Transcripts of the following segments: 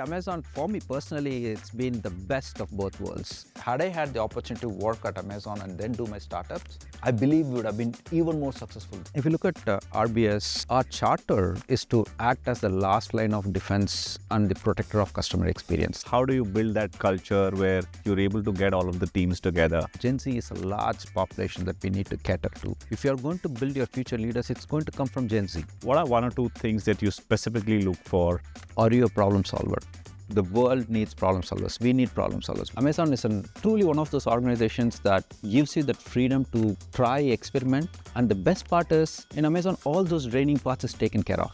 Amazon, for me personally, it's been the best of both worlds. Had I had the opportunity to work at Amazon and then do my startups, I believe we would have been even more successful. If you look at RBS, our charter is to act as the last line of defense and the protector of customer experience. How do you build that culture where you're able to get all of the teams together? Gen Z is a large population that we need to cater to. If you're going to build your future leaders, it's going to come from Gen Z. What are one or two things that you specifically look for? Are you a problem solver? The world needs problem solvers. We need problem solvers. Amazon is truly one of those organizations that gives you that freedom to try, experiment. And the best part is, in Amazon, all those draining parts is taken care of.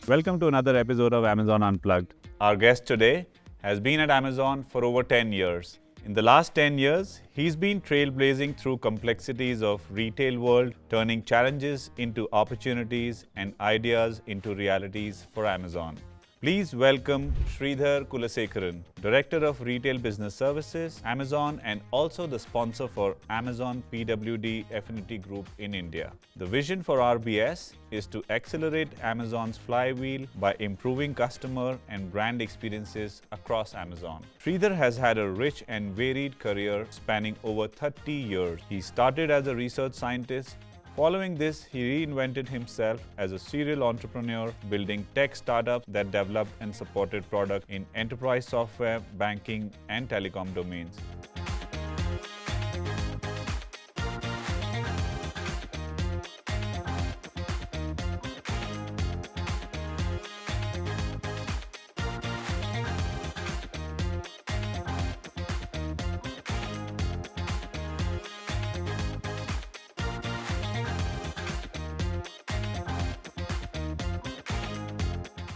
Welcome to another episode of Amazon Unplugged. Our guest today has been at Amazon for over 10 years. In the last 10 years, he's been trailblazing through complexities of retail world, turning challenges into opportunities and ideas into realities for Amazon. Please welcome Sridhar Kulasekharan, Director of Retail Business Services, Amazon, and also the sponsor for Amazon PWD Affinity Group in India. The vision for RBS is to accelerate Amazon's flywheel by improving customer and brand experiences across Amazon. Sridhar has had a rich and varied career spanning over 30 years. He started as a research scientist. Following this, he reinvented himself as a serial entrepreneur, building tech startups that developed and supported products in enterprise software, banking, and telecom domains.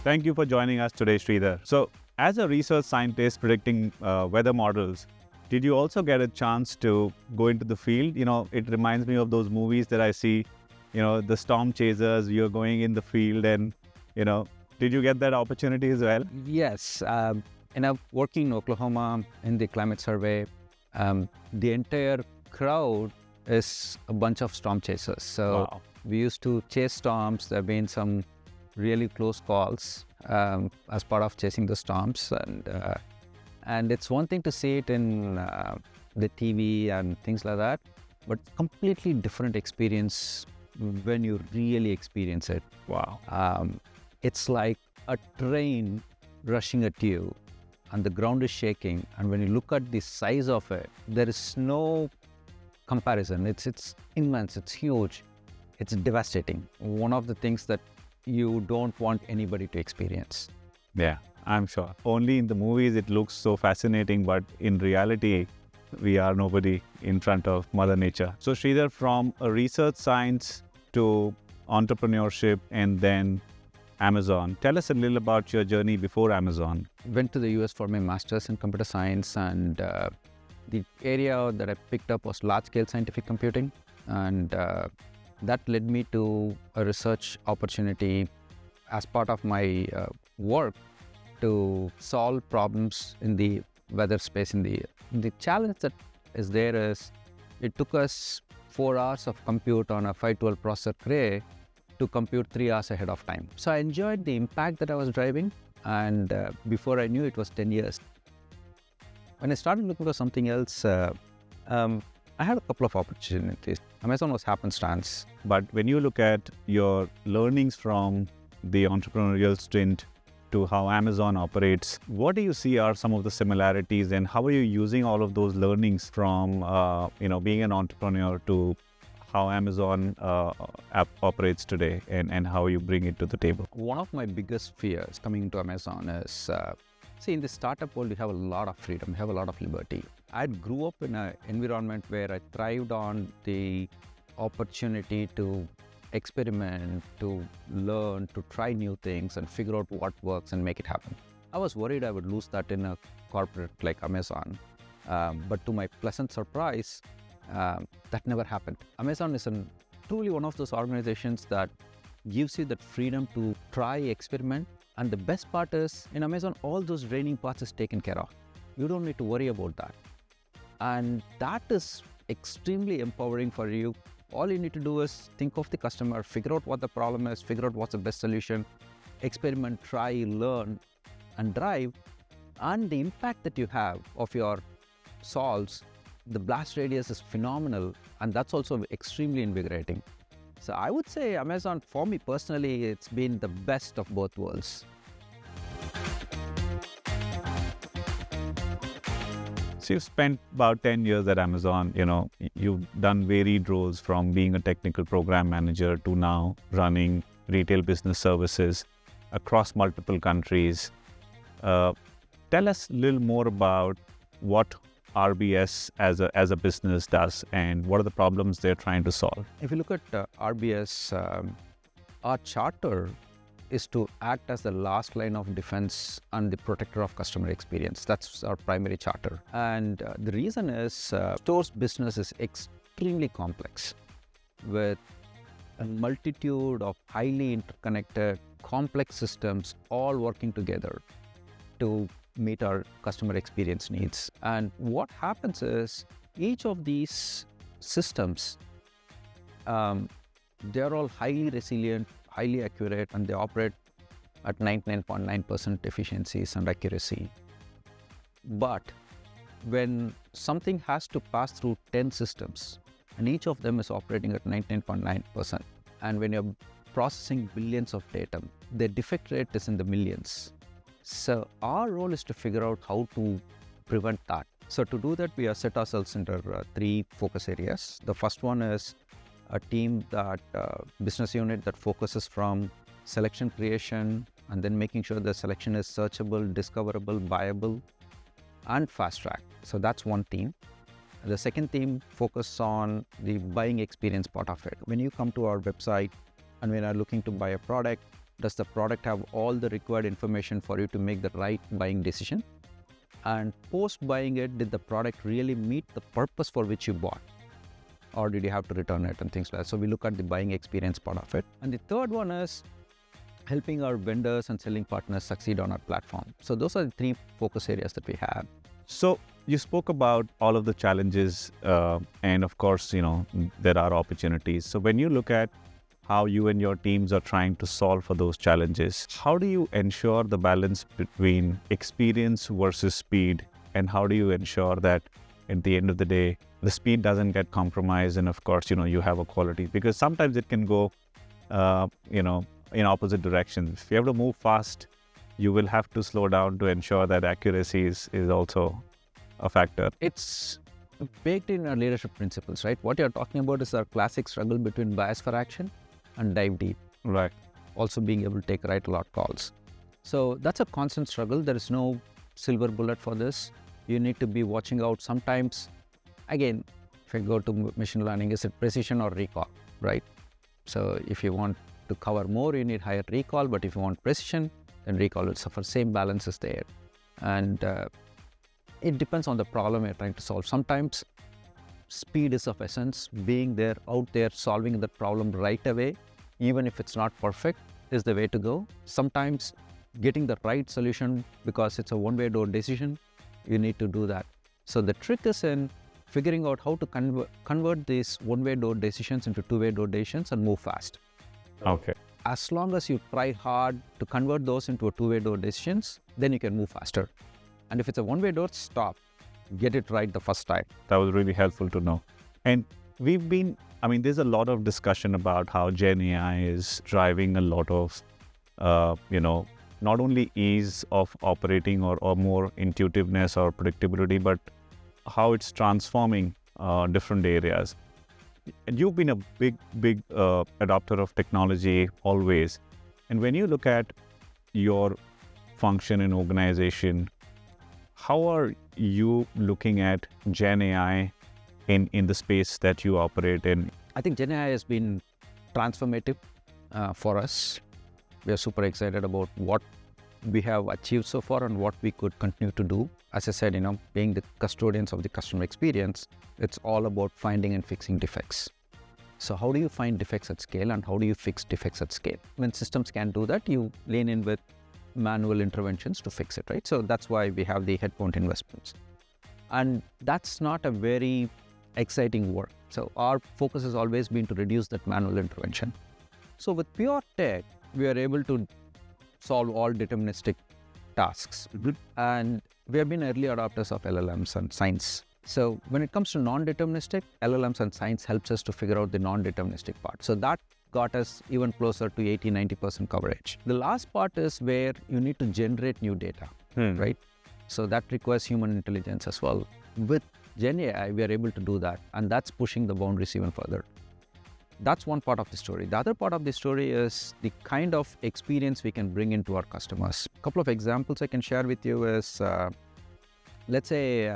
Thank you for joining us today, Sridhar. So, as a research scientist predicting weather models, did you also get a chance to go into the field? You know, it reminds me of those movies that I see, the storm chasers, you're going in the field and, did you get that opportunity as well? Yes. Working in Oklahoma in the climate survey, the entire crowd is a bunch of storm chasers. So Wow. We used to chase storms. There have been some really close calls as part of chasing the storms, and it's one thing to see it in the TV and things like that, but completely different experience when you really experience it. Wow. It's like a train rushing at you and the ground is shaking, and when you look at the size of it, there is no comparison. It's immense, it's huge, it's devastating. One of the things that you don't want anybody to experience. Yeah, I'm sure. Only in the movies it looks so fascinating, but in reality, we are nobody in front of Mother Nature. So Sridhar, from a research science to entrepreneurship and then Amazon, tell us a little about your journey before Amazon. Went to the US for my master's in computer science, and the area that I picked up was large-scale scientific computing, and that led me to a research opportunity as part of my work to solve problems in the weather space. The challenge that is there is it took us 4 hours of compute on a 512 processor Cray to compute 3 hours ahead of time. So I enjoyed the impact that I was driving, and before I knew it was 10 years. When I started looking for something else, I had a couple of opportunities. Amazon was happenstance. But when you look at your learnings from the entrepreneurial stint to how Amazon operates, what do you see are some of the similarities, and how are you using all of those learnings from being an entrepreneur to how Amazon operates today, and how you bring it to the table? One of my biggest fears coming into Amazon is, in the startup world, you have a lot of freedom, you have a lot of liberty. I grew up in an environment where I thrived on the opportunity to experiment, to learn, to try new things and figure out what works and make it happen. I was worried I would lose that in a corporate like Amazon, but to my pleasant surprise, that never happened. Amazon is truly one of those organizations that gives you that freedom to try, experiment, and the best part is, in Amazon, all those draining parts is taken care of. You don't need to worry about that. And that is extremely empowering for you. All you need to do is think of the customer, figure out what the problem is, figure out what's the best solution, experiment, try, learn, and drive, and the impact that you have of your solves, the blast radius is phenomenal, and that's also extremely invigorating. So I would say Amazon, for me personally, it's been the best of both worlds. So you've spent about 10 years at Amazon. You've done varied roles from being a technical program manager to now running retail business services across multiple countries. Tell us a little more about what RBS as a business does and what are the problems they're trying to solve. If you look at RBS, our charter is to act as the last line of defense and the protector of customer experience. That's our primary charter. And the reason is store's business is extremely complex with a multitude of highly interconnected, complex systems all working together to meet our customer experience needs. And what happens is each of these systems, they're all highly resilient, highly accurate, and they operate at 99.9% efficiencies and accuracy. But when something has to pass through 10 systems, and each of them is operating at 99.9%, and when you're processing billions of data, the defect rate is in the millions. So our role is to figure out how to prevent that. So to do that, we have set ourselves under 3 focus areas. The first one is a team business unit that focuses from selection creation and then making sure the selection is searchable, discoverable, buyable, and fast track. So that's one team. The second team focuses on the buying experience part of it. When you come to our website and when you're looking to buy a product, does the product have all the required information for you to make the right buying decision? And post buying it, did the product really meet the purpose for which you bought? Or did you have to return it and things like that? So we look at the buying experience part of it. And the third one is helping our vendors and selling partners succeed on our platform. So those are the 3 focus areas that we have. So you spoke about all of the challenges and of course, there are opportunities. So when you look at how you and your teams are trying to solve for those challenges, how do you ensure the balance between experience versus speed? And how do you ensure that at the end of the day, the speed doesn't get compromised and of course, you have a quality? Because sometimes it can go, in opposite directions. If you have to move fast, you will have to slow down to ensure that accuracy is also a factor. It's baked in our leadership principles, right? What you're talking about is our classic struggle between bias for action and dive deep. Right. Also being able to take right a lot calls. So that's a constant struggle. There is no silver bullet for this. You need to be watching out. Sometimes, again, if I go to machine learning, is it precision or recall, right? So if you want to cover more, you need higher recall, but if you want precision, then recall will suffer. Same balance is there. And it depends on the problem you're trying to solve. Sometimes speed is of essence. Being there, out there, solving the problem right away, even if it's not perfect, is the way to go. Sometimes getting the right solution, because it's a one-way door decision, you need to do that. So the trick is in figuring out how to convert these one-way door decisions into two-way door decisions and move fast. Okay. As long as you try hard to convert those into a two-way door decisions, then you can move faster. And if it's a one-way door, stop. Get it right the first time. That was really helpful to know. And there's a lot of discussion about how GenAI is driving a lot of, not only ease of operating or more intuitiveness or predictability, but how it's transforming different areas. And you've been a big adopter of technology always. And when you look at your function in organization, how are you looking at GenAI in the space that you operate in? I think GenAI has been transformative for us. We are super excited about what we have achieved so far and what we could continue to do. As I said, being the custodians of the customer experience, it's all about finding and fixing defects. So how do you find defects at scale and how do you fix defects at scale? When systems can do that, you lean in with manual interventions to fix it, right? So that's why we have the headcount investments. And that's not a very exciting work. So our focus has always been to reduce that manual intervention. So with pure tech, we are able to solve all deterministic tasks. And we have been early adopters of LLMs and science. So when it comes to non-deterministic, LLMs and science helps us to figure out the non-deterministic part. So that got us even closer to 80-90% coverage. The last part is where you need to generate new data, right? So that requires human intelligence as well. With GenAI, we are able to do that, and that's pushing the boundaries even further. That's one part of the story. The other part of the story is the kind of experience we can bring into our customers. A couple of examples I can share with you is, let's say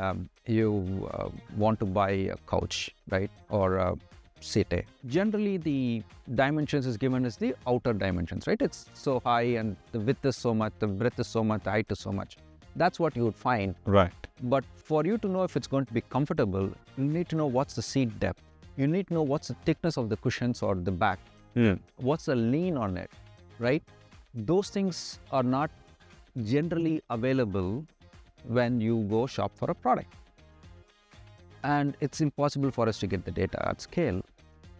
you want to buy a couch, right? Or a seat. Generally, the dimensions is given as the outer dimensions, right? It's so high and the width is so much, the breadth is so much, the height is so much. That's what you would find. Right. But for you to know if it's going to be comfortable, you need to know what's the seat depth. You need to know what's the thickness of the cushions or the back. What's the lean on it, right? Those things are not generally available when you go shop for a product. And it's impossible for us to get the data at scale.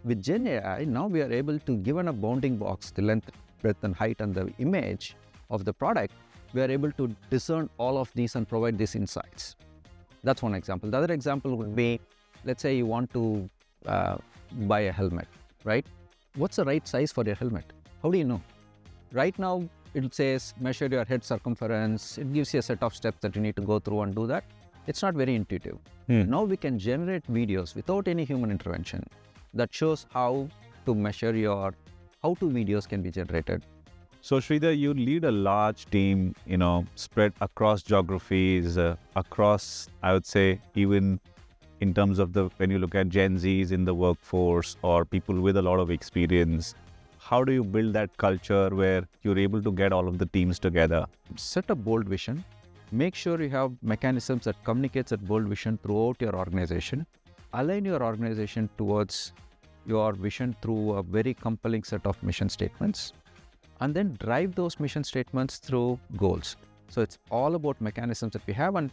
With GenAI, now we are able to, given a bounding box, the length, breadth, and height, and the image of the product, we are able to discern all of these and provide these insights. That's one example. The other example would be, let's say you want to buy a helmet, right? What's the right size for your helmet? How do you know? Right now, it says measure your head circumference. It gives you a set of steps that you need to go through and do that. It's not very intuitive. Now we can generate videos without any human intervention that shows how to measure how-to videos can be generated. So Sridhar, you lead a large team, spread across geographies, across, I would say, even in terms of when you look at Gen Zs in the workforce or people with a lot of experience. How do you build that culture where you're able to get all of the teams together? Set a bold vision. Make sure you have mechanisms that communicates that bold vision throughout your organization. Align your organization towards your vision through a very compelling set of mission statements. And then drive those mission statements through goals. So it's all about mechanisms that we have, and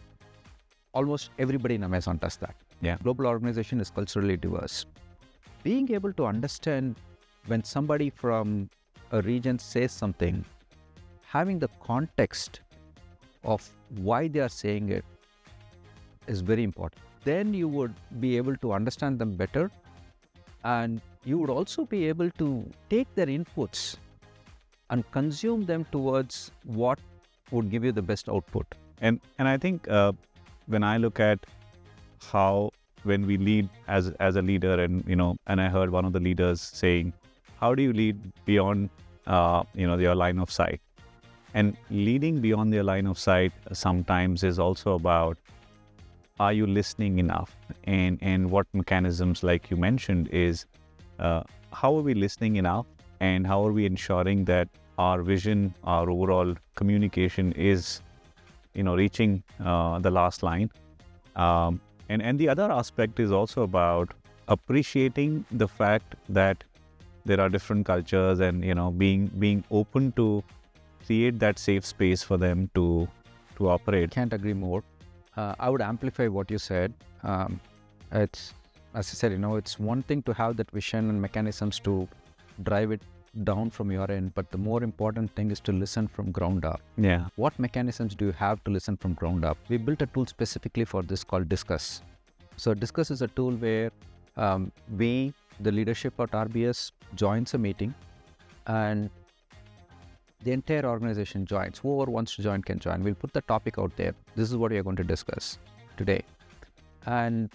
almost everybody in Amazon does that. Yeah. Global organization is culturally diverse. Being able to understand when somebody from a region says something, having the context of why they are saying it is very important. Then you would be able to understand them better, and you would also be able to take their inputs and consume them towards what would give you the best output. And I think when I look at how when we lead as a leader, and I heard one of the leaders saying, how do you lead beyond your line of sight? And leading beyond your line of sight sometimes is also about, are you listening enough? And what mechanisms, like you mentioned, is how are we listening enough? And how are we ensuring that our vision, our overall communication is, reaching the last line? And the other aspect is also about appreciating the fact that there are different cultures, and being open to create that safe space for them to operate. Can't agree more. I would amplify what you said. It's, as I said, it's one thing to have that vision and mechanisms to drive it down from your end, but the more important thing is to listen from ground up. Yeah. What mechanisms do you have to listen from ground up? We built a tool specifically for this called Discuss. So Discuss is a tool where we, the leadership at RBS, joins a meeting, and the entire organization joins. Whoever wants to join can join. We'll put the topic out there. This is what we are going to discuss today. And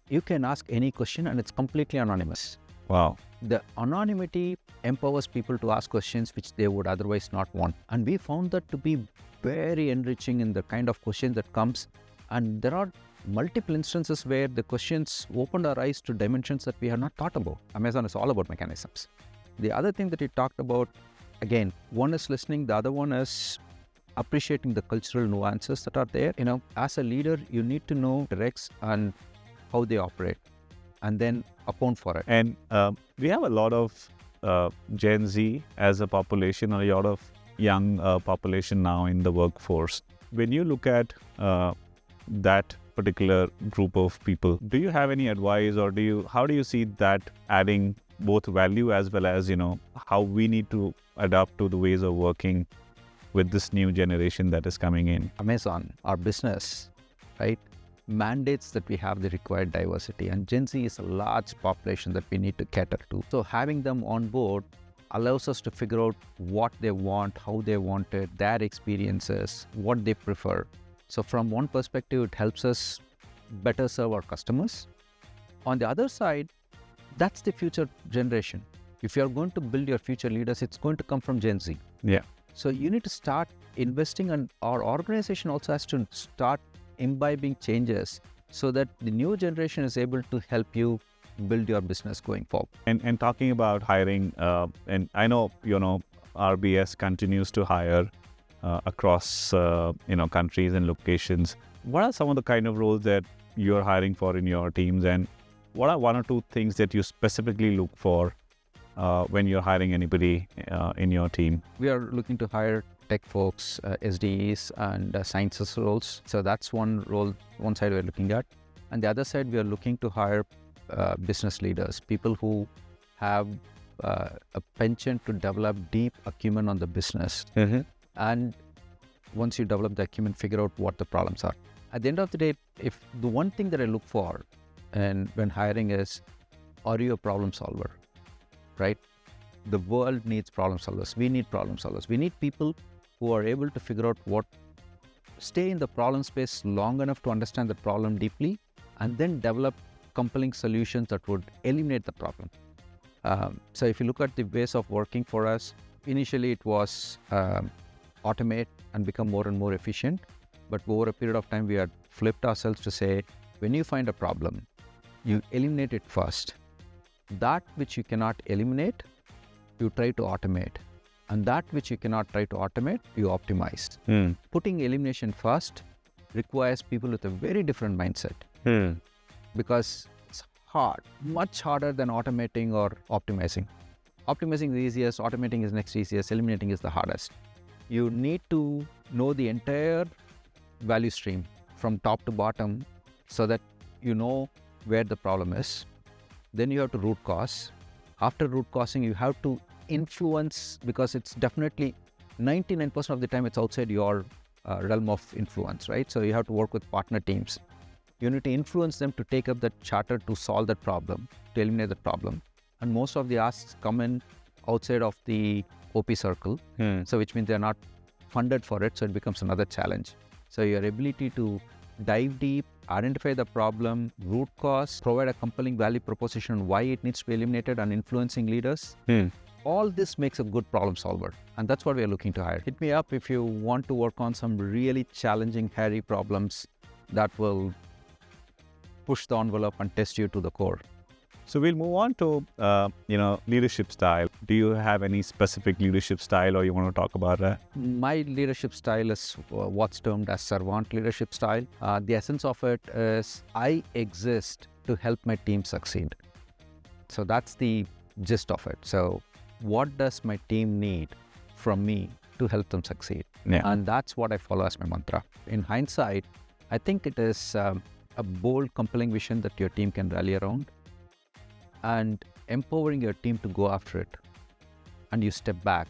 you can ask any question, and it's completely anonymous. Wow. The anonymity empowers people to ask questions which they would otherwise not want. And we found that to be very enriching in the kind of questions that comes. And there are multiple instances where the questions opened our eyes to dimensions that we had not thought about. Amazon is all about mechanisms. The other thing that you talked about, again, one is listening, the other one is appreciating the cultural nuances that are there. As a leader, you need to know directs and how they operate, and then account for it. And we have a lot of Gen Z as a population, or a lot of young population now in the workforce. When you look at that particular group of people, do you have any advice, or how do you see that adding both value as well as, how we need to adapt to the ways of working with this new generation that is coming in? Amazon, our business, right, mandates that we have the required diversity, and Gen Z is a large population that we need to cater to. So having them on board allows us to figure out what they want, how they want it, their experiences, what they prefer. So from one perspective, it helps us better serve our customers. On the other side, that's the future generation. If you're going to build your future leaders, it's going to come from Gen Z. Yeah. So you need to start investing, and our organization also has to start imbibing changes so that the new generation is able to help you build your business going forward. And talking about hiring, and I know, RBS continues to hire across, countries and locations. What are some of the kind of roles that you're hiring for in your teams, and what are one or two things that you specifically look for when you're hiring anybody in your team? We are looking to hire tech folks, SDEs, and sciences roles. So that's one role, one side we're looking at. And the other side, we are looking to hire business leaders, people who have a penchant to develop deep acumen on the business. Mm-hmm. And once you develop the acumen, figure out what the problems are. At the end of the day, if the one thing that I look for and when hiring is, are you a problem solver, right? The world needs problem solvers. We need problem solvers. We need people who are able to figure out stay in the problem space long enough to understand the problem deeply, and then develop compelling solutions that would eliminate the problem. So if you look at the ways of working for us, initially it was automate and become more and more efficient. But over a period of time, we had flipped ourselves to say, when you find a problem, you eliminate it first. That which you cannot eliminate, you try to automate. And that which you cannot try to automate, you optimize. Putting elimination first requires people with a very different mindset. Because it's hard, much harder than automating or optimizing. Optimizing is the easiest, automating is next easiest, eliminating is the hardest. You need to know the entire value stream from top to bottom so that you know where the problem is. Then you have to root cause. After root causing, you have to influence, because it's definitely 99% of the time it's outside your realm of influence, right? So you have to work with partner teams. You need to influence them to take up that charter to solve that problem, to eliminate that problem. And most of the asks come in outside of the OP circle, so which means they're not funded for it, so it becomes another challenge. So your ability to dive deep, identify the problem, root cause, provide a compelling value proposition on why it needs to be eliminated, and influencing leaders, all this makes a good problem solver. And that's what we are looking to hire. Hit me up if you want to work on some really challenging, hairy problems that will push the envelope and test you to the core. So we'll move on to, leadership style. Do you have any specific leadership style, or you want to talk about that? My leadership style is what's termed as servant leadership style. The essence of it is I exist to help my team succeed. So that's the gist of it. So what does my team need from me to help them succeed? Yeah. And that's what I follow as my mantra. In hindsight, I think it is a bold, compelling vision that your team can rally around, and empowering your team to go after it. And you step back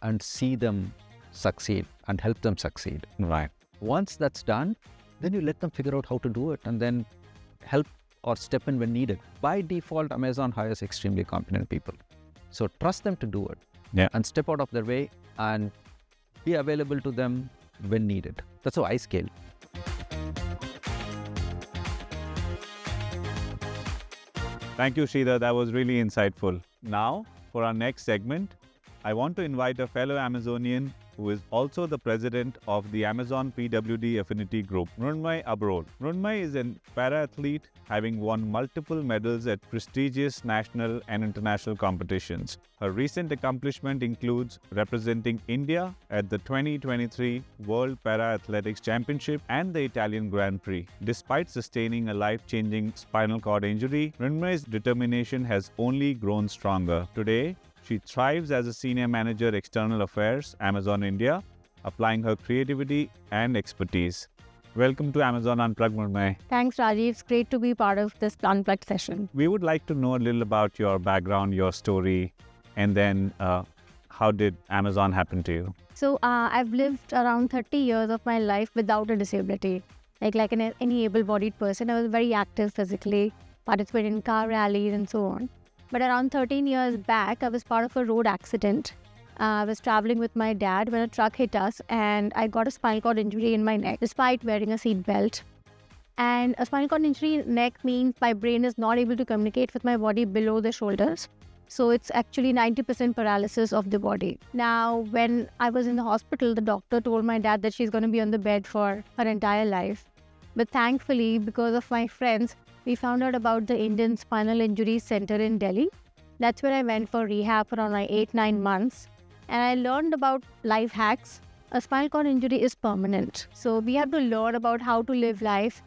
and see them succeed and help them succeed. Right. Once that's done, then you let them figure out how to do it, and then help or step in when needed. By default, Amazon hires extremely competent people. So trust them to do it. Yeah. And step out of their way and be available to them when needed. That's how I scale. Thank you, Sridhar. That was really insightful. Now, for our next segment, I want to invite a fellow Amazonian who is also the president of the Amazon PWD Affinity Group, Mrunmaiy Abrol. Mrunmaiy is a para-athlete having won multiple medals at prestigious national and international competitions. Her recent accomplishment includes representing India at the 2023 World Para-Athletics Championship and the Italian Grand Prix. Despite sustaining a life-changing spinal cord injury, Mrunmaiy's determination has only grown stronger. Today, she thrives as a Senior Manager External Affairs, Amazon India, applying her creativity and expertise. Welcome to Amazon Unplugged, Mrunmaiy. Thanks, Rajeev. It's great to be part of this Unplugged session. We would like to know a little about your background, your story, and then how did Amazon happen to you? So I've lived around 30 years of my life without a disability. Like any able-bodied person, I was very active physically, participated in car rallies and so on. But around 13 years back, I was part of a road accident. I was traveling with my dad when a truck hit us, and I got a spinal cord injury in my neck despite wearing a seat belt. And a spinal cord injury in neck means my brain is not able to communicate with my body below the shoulders. So it's actually 90% paralysis of the body. Now, when I was in the hospital, the doctor told my dad that she's going to be on the bed for her entire life. But thankfully, because of my friends, we found out about the Indian Spinal Injury Center in Delhi. That's where I went for rehab for around 8-9 months. And I learned about life hacks. A spinal cord injury is permanent. So we have to learn about how to live life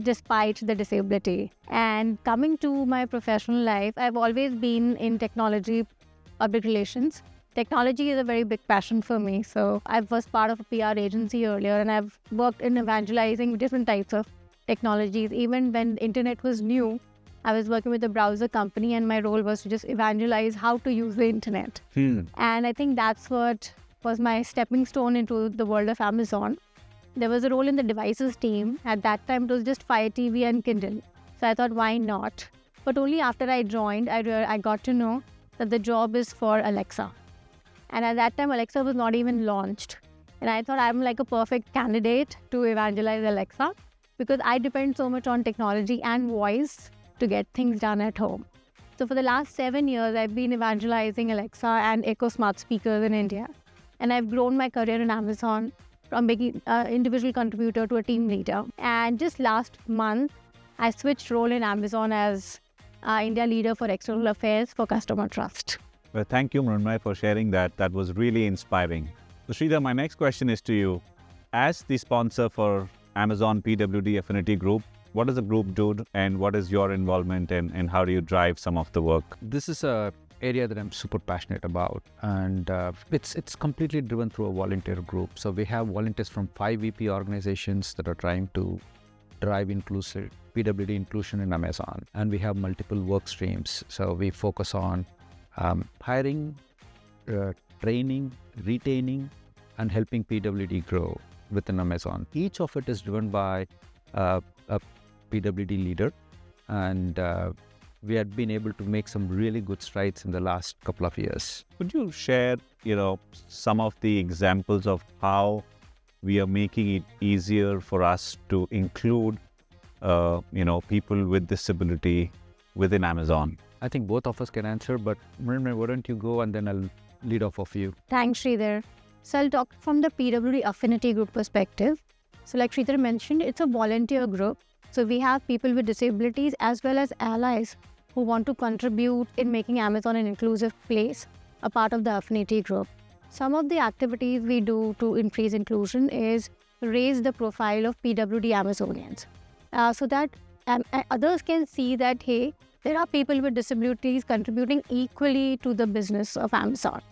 despite the disability. And coming to my professional life, I've always been in technology, public relations. Technology is a very big passion for me. So I was part of a PR agency earlier, and I've worked in evangelizing different types of technologies. Even when the internet was new, I was working with a browser company, and my role was to just evangelize how to use the internet. And I think that's what was my stepping stone into the world of Amazon. There was a role in the devices team. At that time, it was just Fire TV and Kindle. So I thought, why not? But only after I joined, I got to know that the job is for Alexa. And at that time, Alexa was not even launched. And I thought I'm like a perfect candidate to evangelize Alexa because I depend so much on technology and voice to get things done at home. So for the last 7 years, I've been evangelizing Alexa and Echo Smart speakers in India. And I've grown my career in Amazon from being an individual contributor to a team leader. And just last month, I switched role in Amazon as India leader for external affairs for customer trust. Well, thank you, Mrunmaiy, for sharing that. That was really inspiring. So, Sridhar, my next question is to you. As the sponsor for Amazon PWD Affinity Group, what does the group do and what is your involvement and how do you drive some of the work? This is a area that I'm super passionate about, and it's completely driven through a volunteer group. So we have volunteers from 5 VP organizations that are trying to drive inclusive PWD inclusion in Amazon, and we have multiple work streams. So we focus on hiring, training, retaining, and helping PWD grow within Amazon. Each of it is driven by a PWD leader, and we had been able to make some really good strides in the last couple of years. Could you share, some of the examples of how we are making it easier for us to include, people with disability within Amazon? I think both of us can answer, but Mrunmaiy, why don't you go and then I'll lead off of you. Thanks, Sridhar. So I'll talk from the PWD Affinity Group perspective. So like Sridhar mentioned, it's a volunteer group. So we have people with disabilities as well as allies who want to contribute in making Amazon an inclusive place, a part of the Affinity Group. Some of the activities we do to increase inclusion is raise the profile of PWD Amazonians so that others can see that, hey, there are people with disabilities contributing equally to the business of Amazon,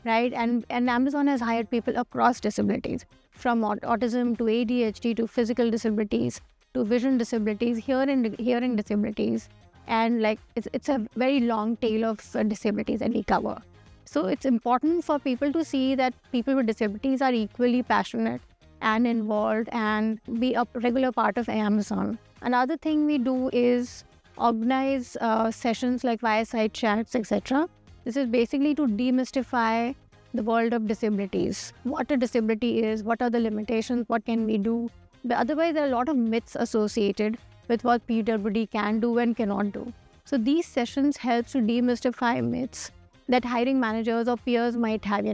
right? And Amazon has hired people across disabilities, from autism to ADHD to physical disabilities to vision disabilities, hearing disabilities, and it's a very long tail of disabilities that we cover. So it's important for people to see that people with disabilities are equally passionate and involved and be a regular part of Amazon. Another thing we do is organize sessions like fireside chats, etc. This is basically to demystify the world of disabilities. What a disability is, what are the limitations, what can we do? But otherwise, there are a lot of myths associated with what PWD can do and cannot do. So these sessions help to demystify myths that hiring managers or peers might have,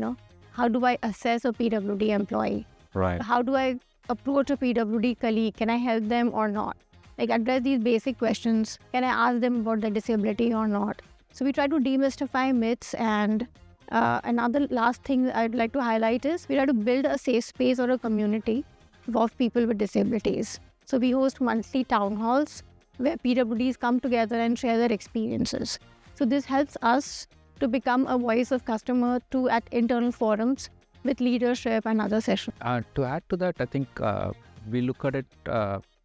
How do I assess a PWD employee? Right. How do I approach a PWD colleague? Can I help them or not? Address these basic questions. Can I ask them about their disability or not? So we try to demystify myths. And another last thing I'd like to highlight is we try to build a safe space or a community of people with disabilities. So we host monthly town halls where PWDs come together and share their experiences. So this helps us to become a voice of customer at internal forums with leadership and other sessions. To add to that, I think we look at it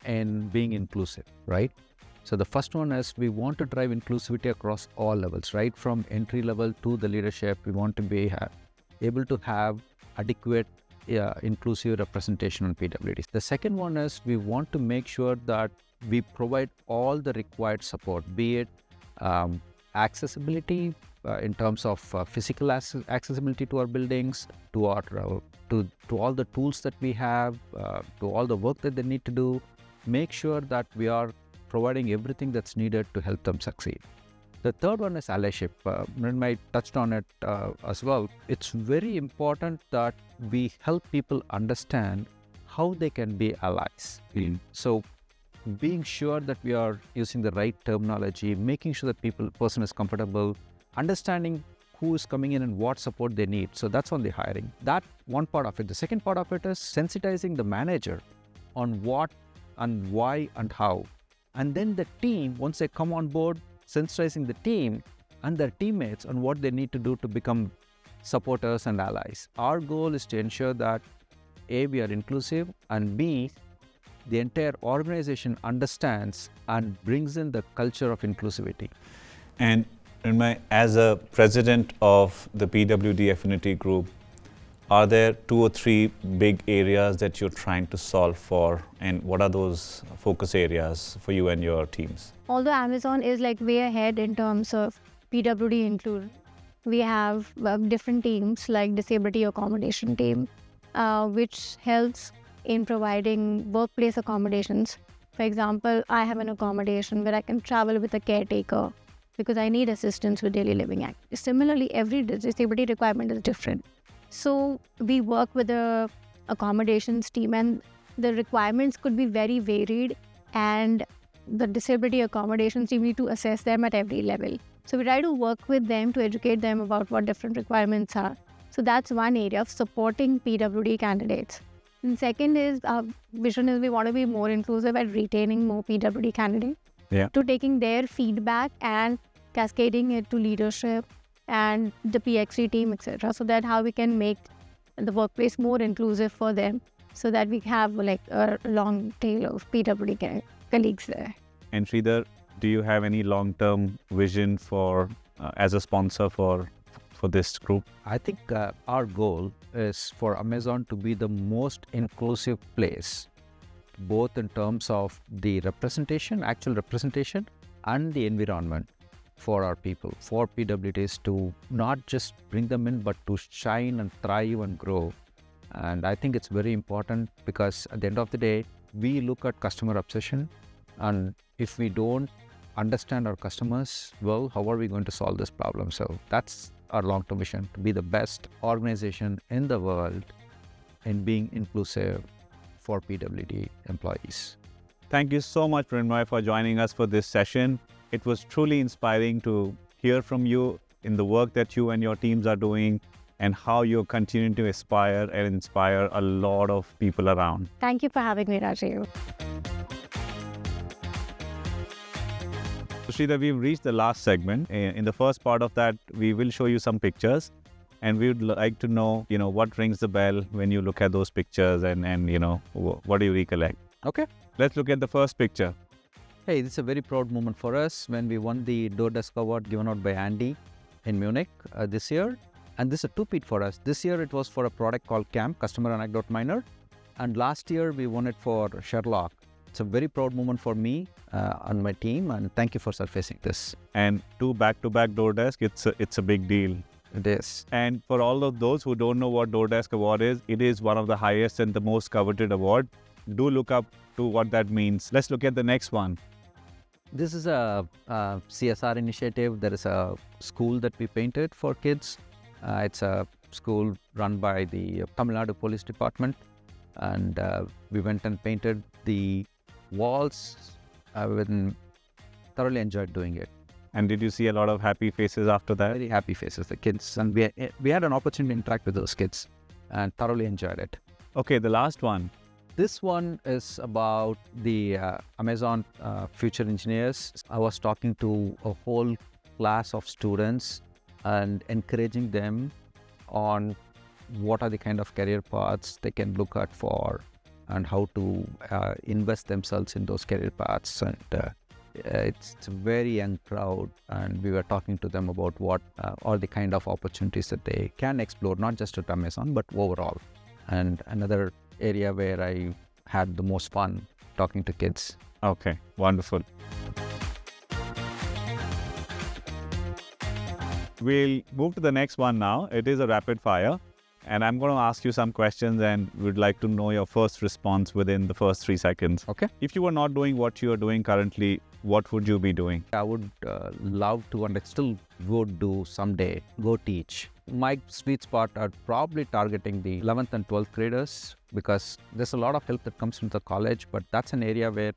in being inclusive, right? So the first one is we want to drive inclusivity across all levels, right? From entry level to the leadership, we want to be able to have adequate inclusive representation on PWDs. The second one is we want to make sure that we provide all the required support, be it accessibility in terms of physical accessibility to our buildings, to our to all the tools that we have, to all the work that they need to do. Make sure that we are providing everything that's needed to help them succeed. The third one is allyship. Mrunmaiy touched on it as well. It's very important that we help people understand how they can be allies. So being sure that we are using the right terminology, making sure that person is comfortable, understanding who is coming in and what support they need. So that's on the hiring. That one part of it. The second part of it is sensitizing the manager on what and why and how. And then the team, once they come on board, sensitizing the team and their teammates on what they need to do to become supporters and allies. Our goal is to ensure that A, we are inclusive, and B, the entire organization understands and brings in the culture of inclusivity. And as a president of the PWD Affinity Group, are there 2 or 3 big areas that you're trying to solve for, and what are those focus areas for you and your teams? Although Amazon is like way ahead in terms of PWD inclusion, we have different teams like disability accommodation team, which helps in providing workplace accommodations. For example, I have an accommodation where I can travel with a caretaker because I need assistance with daily living activities. Similarly, every disability requirement is different. So we work with the accommodations team, and the requirements could be very varied, and the disability accommodations team need to assess them at every level. So we try to work with them to educate them about what different requirements are. So that's one area of supporting PWD candidates. And second is our vision is we want to be more inclusive at retaining more PWD candidates. To taking their feedback and cascading it to leadership and the PX3 team, etc. So that how we can make the workplace more inclusive for them, so that we have like a long tail of PWD colleagues there. And Sridhar, do you have any long-term vision for as a sponsor for this group? I think our goal is for Amazon to be the most inclusive place, both in terms of the representation, actual representation, and the environment for our people, for PWDs to not just bring them in, but to shine and thrive and grow. And I think it's very important because at the end of the day, we look at customer obsession, and if we don't understand our customers well, how are we going to solve this problem? So that's our long-term vision, to be the best organization in the world in being inclusive for PWD employees. Thank you so much, Mrunmaiy, for joining us for this session. It was truly inspiring to hear from you in the work that you and your teams are doing and how you're continuing to aspire and inspire a lot of people around. Thank you for having me, Rajeev. So Sridhar, we've reached the last segment. In the first part of that, we will show you some pictures, and we would like to know, what rings the bell when you look at those pictures, and what do you recollect? Okay. Let's look at the first picture. Hey, this is a very proud moment for us when we won the DoorDesk Award given out by Andy in Munich this year. And this is a two-peat for us. This year it was for a product called CAMP, Customer Anecdote Miner. And last year we won it for Sherlock. It's a very proud moment for me and my team, and thank you for surfacing this. And 2 back-to-back DoorDesk, it's a big deal. It is. And for all of those who don't know what DoorDesk Award is, it is one of the highest and the most coveted award. Do look up to what that means. Let's look at the next one. This is a CSR initiative. There is a school that we painted for kids. It's a school run by the Tamil Nadu Police Department. And we went and painted the walls. Thoroughly enjoyed doing it. And did you see a lot of happy faces after that? Very happy faces, the kids. And we had an opportunity to interact with those kids and thoroughly enjoyed it. Okay, the last one. This one is about the Amazon future engineers. I was talking to a whole class of students and encouraging them on what are the kind of career paths they can look at for and how to invest themselves in those career paths. And It's a very young crowd, and we were talking to them about what all the kind of opportunities that they can explore, not just at Amazon, but overall. And another area where I had the most fun talking to kids. Okay, wonderful. We'll move to the next one now. It is a rapid fire. And I'm going to ask you some questions and would like to know your first response within the first 3 seconds. Okay. If you were not doing what you are doing currently, what would you be doing? I would love to, and I still would do someday, go teach. My sweet spot are probably targeting the 11th and 12th graders, because there's a lot of help that comes from the college, but that's an area where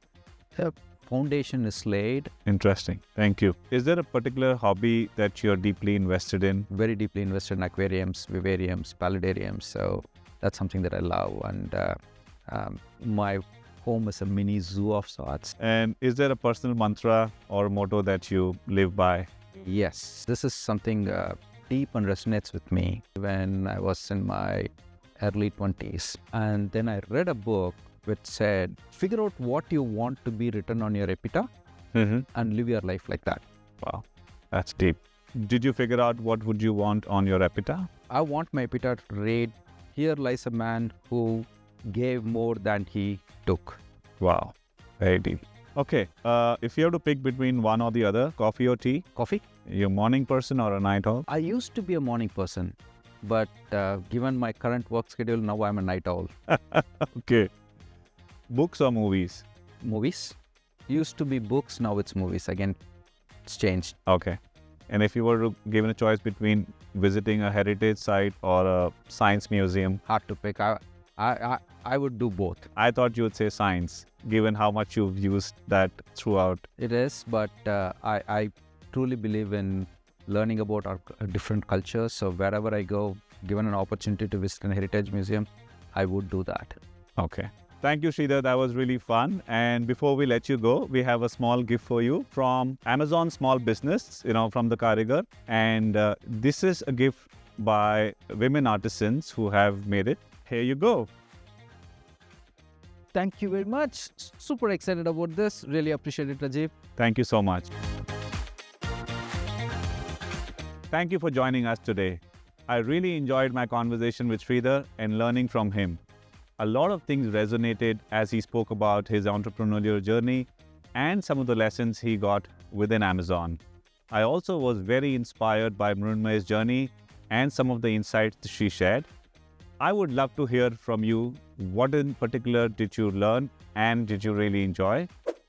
the foundation is laid. Interesting. Thank you. Is there a particular hobby that you're deeply invested in? Very deeply invested in aquariums, vivariums, paludariums. So that's something that I love. And my home is a mini zoo of sorts. And is there a personal mantra or motto that you live by? Yes, this is something deep and resonates with me when I was in my early 20s. And then I read a book which said, figure out what you want to be written on your epitaph and live your life like that. Wow, that's deep. Did you figure out what would you want on your epitaph? I want my epitaph to read, here lies a man who gave more than he took. Wow, very deep. Okay, if you have to pick between one or the other, coffee or tea? Coffee? You're a morning person or a night owl? I used to be a morning person, but given my current work schedule, now I'm a night owl. Okay. Books or movies? Movies? Used to be books, now it's movies. Again, it's changed. Okay. And if you were to given a choice between visiting a heritage site or a science museum? Hard to pick. I would do both. I thought you would say science, given how much you've used that throughout. It is, but I truly believe in learning about our different cultures. So wherever I go, given an opportunity to visit a heritage museum, I would do that. Okay. Thank you, Sridhar. That was really fun. And before we let you go, we have a small gift for you from Amazon Small Business, from the Karigar. And this is a gift by women artisans who have made it. Here you go. Thank you very much. Super excited about this. Really appreciate it, Rajeev. Thank you so much. Thank you for joining us today. I really enjoyed my conversation with Sridhar and learning from him. A lot of things resonated as he spoke about his entrepreneurial journey and some of the lessons he got within Amazon. I also was very inspired by Mrunmaiy's journey and some of the insights she shared. I would love to hear from you. What in particular did you learn and did you really enjoy?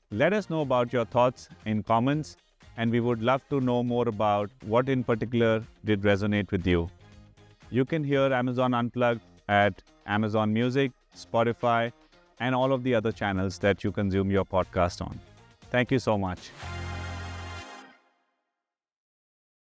Let us know about your thoughts in comments, and we would love to know more about what in particular did resonate with you. You can hear Amazon Unplugged at Amazon Music, Spotify, and all of the other channels that you consume your podcast on. Thank you so much.